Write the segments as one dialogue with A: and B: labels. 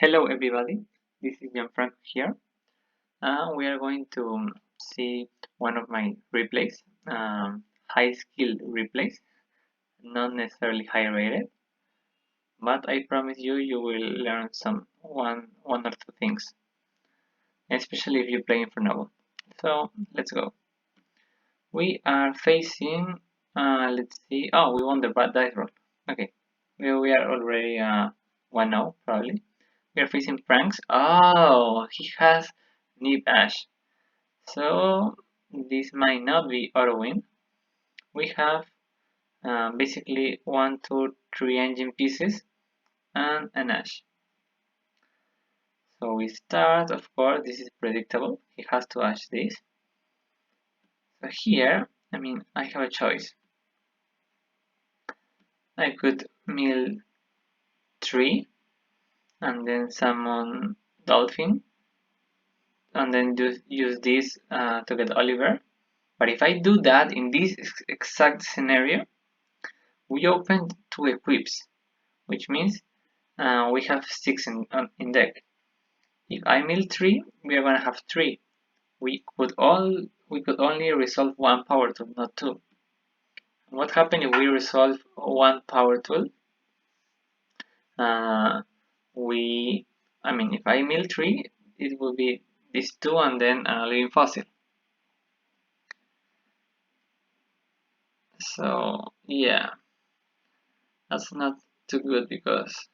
A: Hello everybody, this is Gianfranco here. We are going to see one of my replays, high skilled replays, not necessarily high rated, but I promise you will learn one or two things, especially if you play Infernoble. So let's go. We are facing, let's see, oh, we won the bad dice roll. Okay, we are already 1-0 probably. We are facing Franks. Oh, he has Nib Ash. So this might not be auto win. We have basically 1, 2, 3 engine pieces and an Ash. So we start, of course, this is predictable. He has to Ash this. So here, I have a choice. I could mill 3 and then summon Dolphin and then use this to get Oliver. But if I do that in this exact scenario, we open 2 equips, which means we have 6 in deck. If I mill 3, we are gonna have 3. We could only resolve 1 power tool, not 2. What happens if we resolve 1 power tool? If I mill 3, it will be this 2 and then a living fossil. So yeah, that's not too good because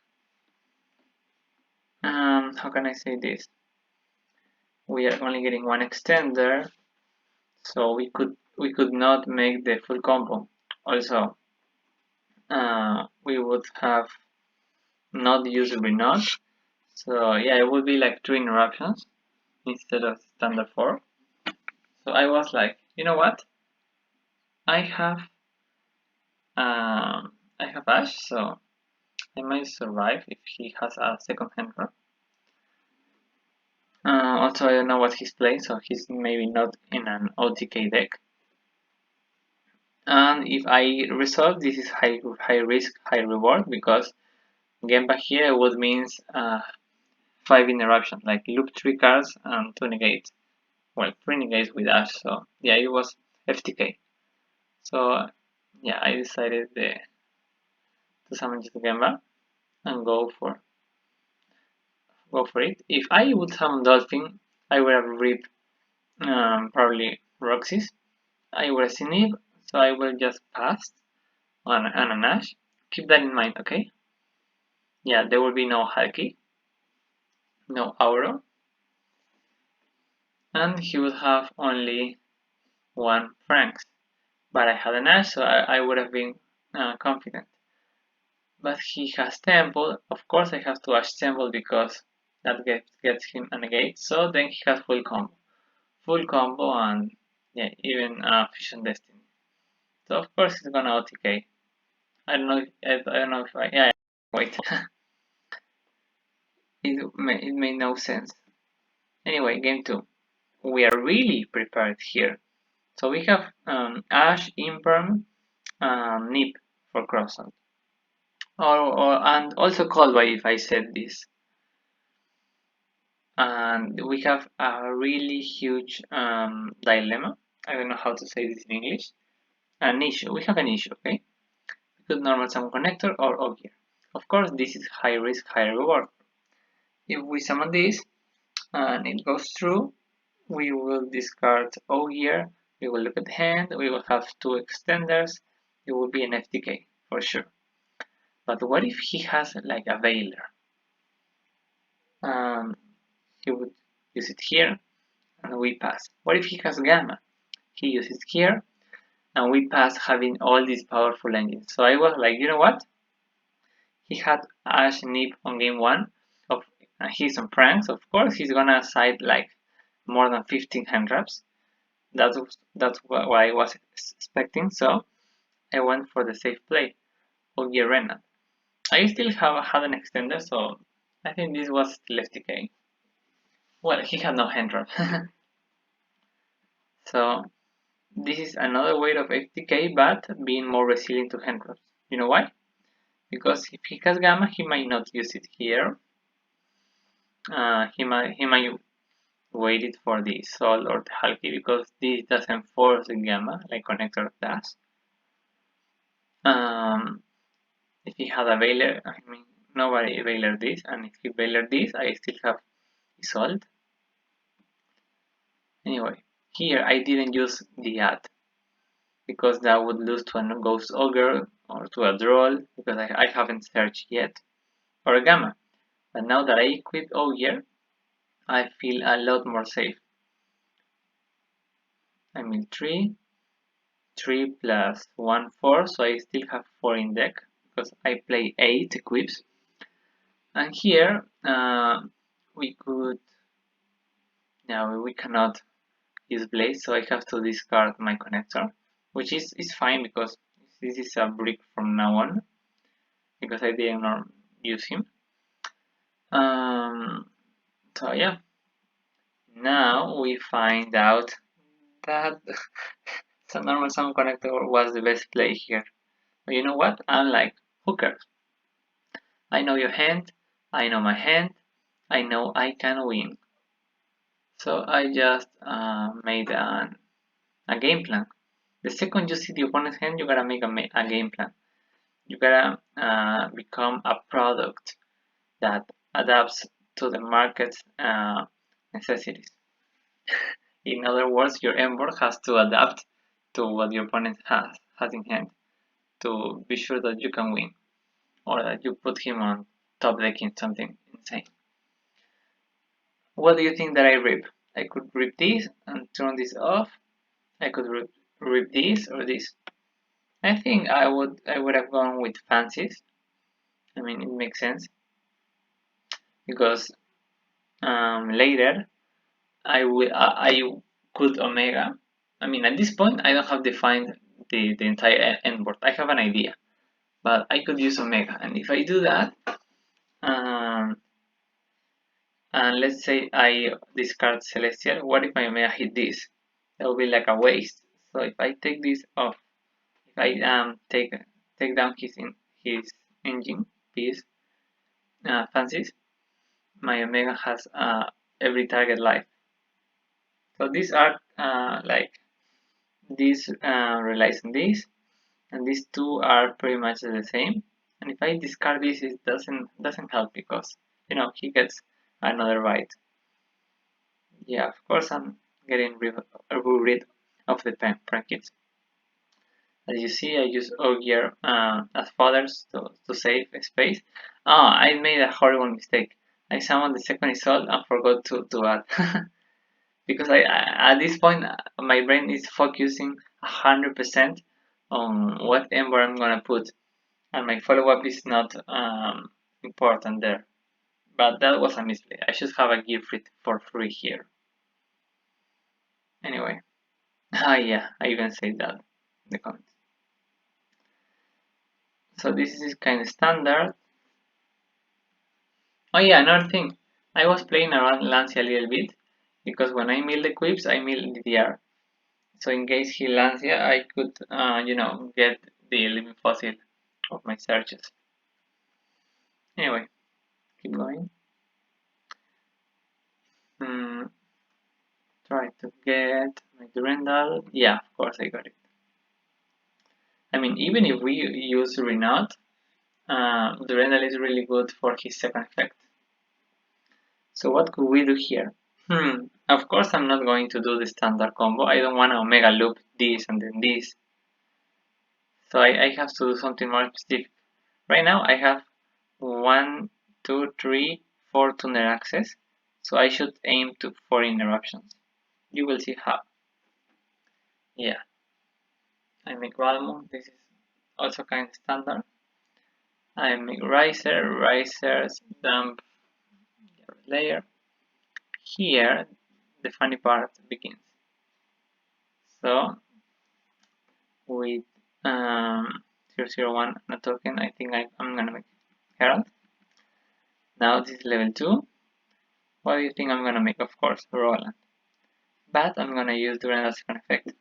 A: how can I say this? We are only getting 1 extender, so we could not make the full combo. Also, we would have not used Renaud, so yeah, it would be like 2 interruptions instead of standard 4. So I was like, you know what? I have Ash, so I might survive if he has a second hand run. Also, I don't know what he's playing, so he's maybe not in an OTK deck. And if I resolve, this is high risk, high reward, because game back here would means 5 interruptions, like loop 3 cards and 2 negates. Well, 3 negates with Ash, so yeah, it was FTK. So yeah, I decided to summon just Gemba and go for it. If I would summon Dolphin, I would have ripped probably Roxys. I would have seen it, so I will just pass on an Ash. Keep that in mind, okay? Yeah, there will be no Haki, no Auro, and he would have only 1 Franks. But I had an Ash, so I would have been confident. But he has Temple. Of course, I have to Ash Temple because that gets him a negate. So then he has full combo, and yeah, even Fusion Destiny. So of course he's gonna OTK. I don't know if I yeah wait. it made no sense. Anyway, game 2. We are really prepared here. So we have Ash, Imperm, Nip for crossout. And also called by if I said this. And we have a really huge dilemma. I don't know how to say this in English. An issue. We have an issue, okay? We could normal summon connector or OGIER. Of course, this is high risk, high reward. If we summon this and it goes through, we will discard OGIER. We will look at the hand. We will have 2 extenders. It will be an FTK for sure. But what if he has like a Veiler? He would use it here and we pass. What if he has Gamma? He uses here and we pass having all these powerful engines. So I was like, you know what? He had Ash Nip on game 1. He's on Franks, of course. He's gonna side like more than 15 hand traps. That's what I was expecting. So I went for the safe play. OGIER+RENAUD. I still had an extender, so I think this was still FTK. Well, he had no hand trap. So this is another way of FTK, but being more resilient to hand traps. You know why? Because if he has Gamma, he might not use it here. he might wait it for the Sol or the Halki because this doesn't force the gamma like connector does. If he had a Veiler, I mean nobody Veiler this, and if he Veiler this, I still have Isolde. Anyway, here I didn't use the add because that would lose to a Ghost Ogre or to a Droll because I haven't searched yet, or a Gamma. But now that I equip OGIER, I feel a lot more safe. I mean 3 plus 1, 4, so I still have 4 in deck because I play 8 equips. And here we could, now we cannot use Blaze, so I have to discard my connector, which is fine because this is a brick from now on because I didn't use him. So yeah, now we find out that some normal sound connector was the best play here. But you know what? I'm like, who cares? I know your hand, I know my hand, I know I can win. So I just made a game plan. The second you see the opponent's hand, you gotta make a game plan. You gotta become a product that adapts to the market's necessities. In other words, your board has to adapt to what your opponent has in hand to be sure that you can win, or that you put him on top decking something insane. What do you think that I rip? I could rip this and turn this off. I could rip this or this. I think I would have gone with fancies. I mean, it makes sense because later I could omega. I mean, at this point I don't have defined the entire end board. I have an idea, but I could use omega, and if I do that, and let's say I discard celestial, what if I omega hit this? That would be like a waste. So if I take this off, if I take down his engine piece, fancies, my omega has every target life. So these are like this relies on this, and these two are pretty much the same. And if I discard this, it doesn't help because you know he gets another bite. Yeah, of course I'm getting rid of the pancakes. As you see, I use OGIER as fodders to save space. Ah, I made a horrible mistake. I summoned the second result and forgot to add. Because at this point my brain is focusing 100% on what ember I'm gonna put, and my follow-up is not important there. But that was a mistake. I should have a gift for free here. Anyway, yeah, I even said that in the comments. So this is kind of standard. Oh yeah, another thing. I was playing around Lancia a little bit because when I mill the quips, I mill DDR. So in case he lands here, I could, get the living fossil of my searches. Anyway, keep going. Try to get my Durandal. Yeah, of course I got it. I mean, even if we use Renaud, Durandal is really good for his second effect. So what could we do here? Of course I'm not going to do the standard combo. I don't want to Omega loop this and then this. So I have to do something more specific. Right now I have 1, 2, 3, 4 tuner access. So I should aim to 4 interruptions. You will see how. Yeah. I make Valmont. This is also kind of standard. I make risers, dump layer. Here the funny part begins. So with 001 and a token, I think I'm gonna make Herald. Now this is level 2. What do you think I'm gonna make? Of course, Roland. But I'm gonna use Durandal second effect.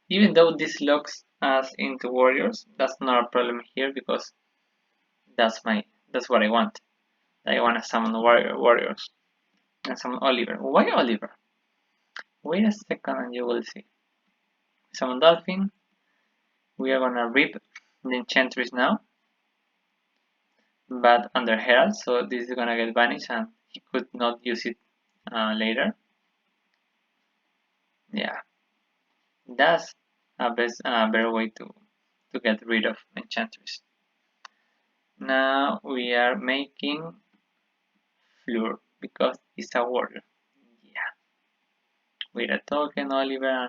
A: Even though this locks us into warriors, that's not a problem here because that's what I want. I want to summon warriors. and some Oliver. Why Oliver? Wait a second and you will see. Some Dolphin. We are gonna rip the Enchantress now, but under Herald, so this is gonna get banished and he could not use it later. Yeah, that's a better way to get rid of Enchantress. Now we are making Fleur because it's a warrior. Yeah, with a token, Oliver,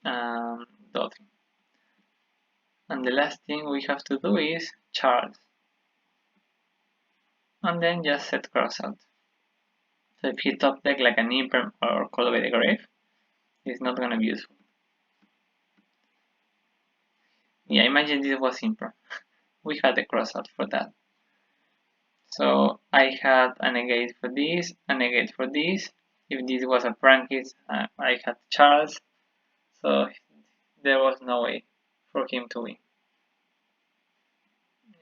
A: and Dolphin. And the last thing we have to do is Charles. And then just set cross out. So if he top deck like an Imperm or Call by the Grave, it's not gonna be useful. Yeah, imagine this was Imperm. We had a cross out for that. So I had a negate for this, a negate for this. If this was a Prankis, I had Charles. So there was no way for him to win.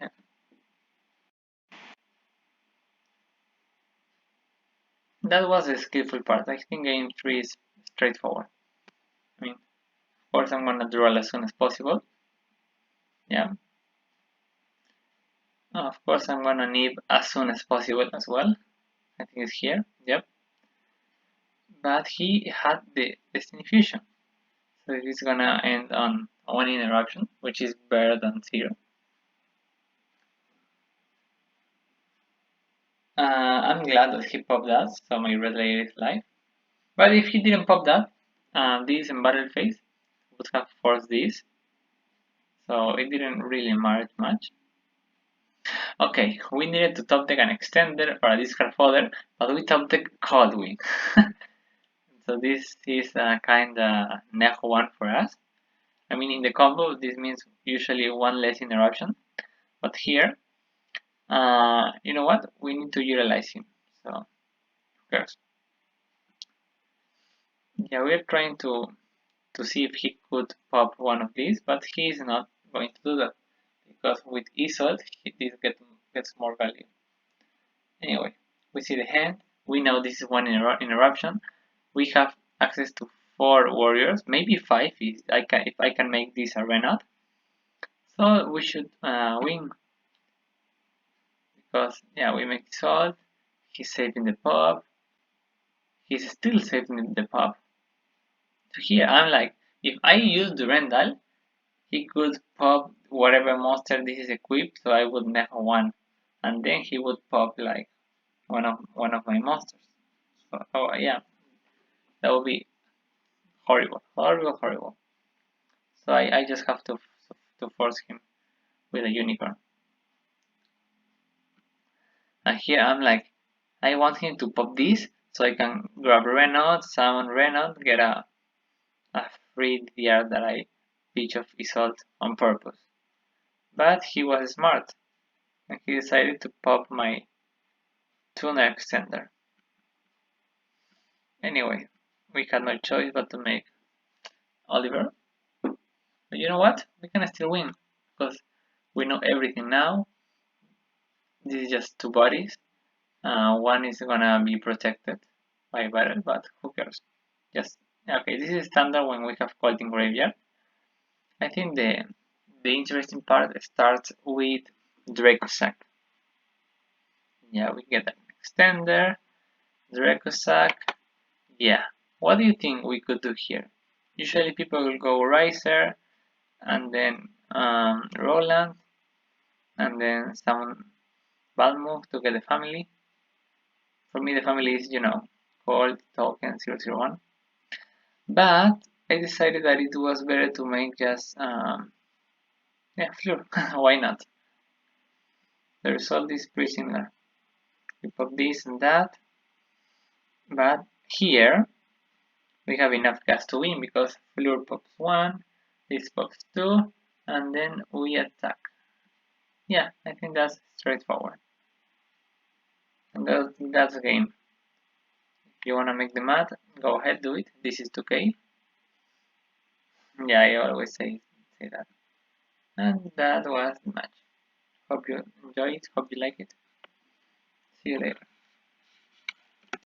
A: Yeah. That was the skillful part. I think game 3 is straightforward. I mean, of course I'm gonna draw as soon as possible. Yeah. Of course I'm gonna need as soon as possible as well. I think it's here. Yep. But he had the Destiny Fusion. So it's gonna end on 1 interruption, which is better than 0. I'm glad that he popped that, so my red layer is live. But if he didn't pop that, this in battle phase would have forced this. So it didn't really matter much. Okay, we needed to top deck an extender or a discard fodder, but we top deck Coldwing. So this is kinda neg 1 for us. I mean, in the combo, this means usually 1 less interruption. But here, you know what? We need to utilize him. So, who cares? Yeah, we're trying to see if he could pop one of these, but he is not going to do that. Because with Isolde, this gets more value. Anyway, we see the hand. We know this is 1 interruption. We have access to 4 warriors, maybe 5 if I can make this a Renaud. So we should win. Because, yeah, we make Isolde. He's saving the pop. He's still saving the pop. So here, I'm like, if I use Durandal, he could pop whatever monster this is equipped, so I would make 1. And then he would pop like one of my monsters. So, oh yeah, that would be horrible, horrible, horrible. So I just have to force him with a unicorn. And here I'm like, I want him to pop this so I can grab Renaud, summon Renaud, get a free DR that I pitch of Isolde on purpose. But he was smart and he decided to pop my tuner extender. Anyway, we had no choice but to make Oliver. But you know what? We can still win because we know everything now. This is just 2 bodies. One is gonna be protected by battle, but who cares? Just okay. This is standard when we have Cold in graveyard. I think the interesting part starts with Dracosack. Yeah, we get an extender, Dracosack. Yeah, what do you think we could do here? Usually people will go Riser, and then Roland, and then some bad move to get the family. For me, the family is, Cold, Token, 001. But I decided that it was better to make just, yeah, Fleur. Why not? The result is pretty similar. We pop this and that, but here we have enough gas to win because Fleur pops 1, this pops 2, and then we attack. Yeah, I think that's straightforward. And that's the game. If you wanna make the math, go ahead, do it. This is 2k. Yeah, I always say that. And that was the match. Hope you enjoy it, hope you like it. See you later.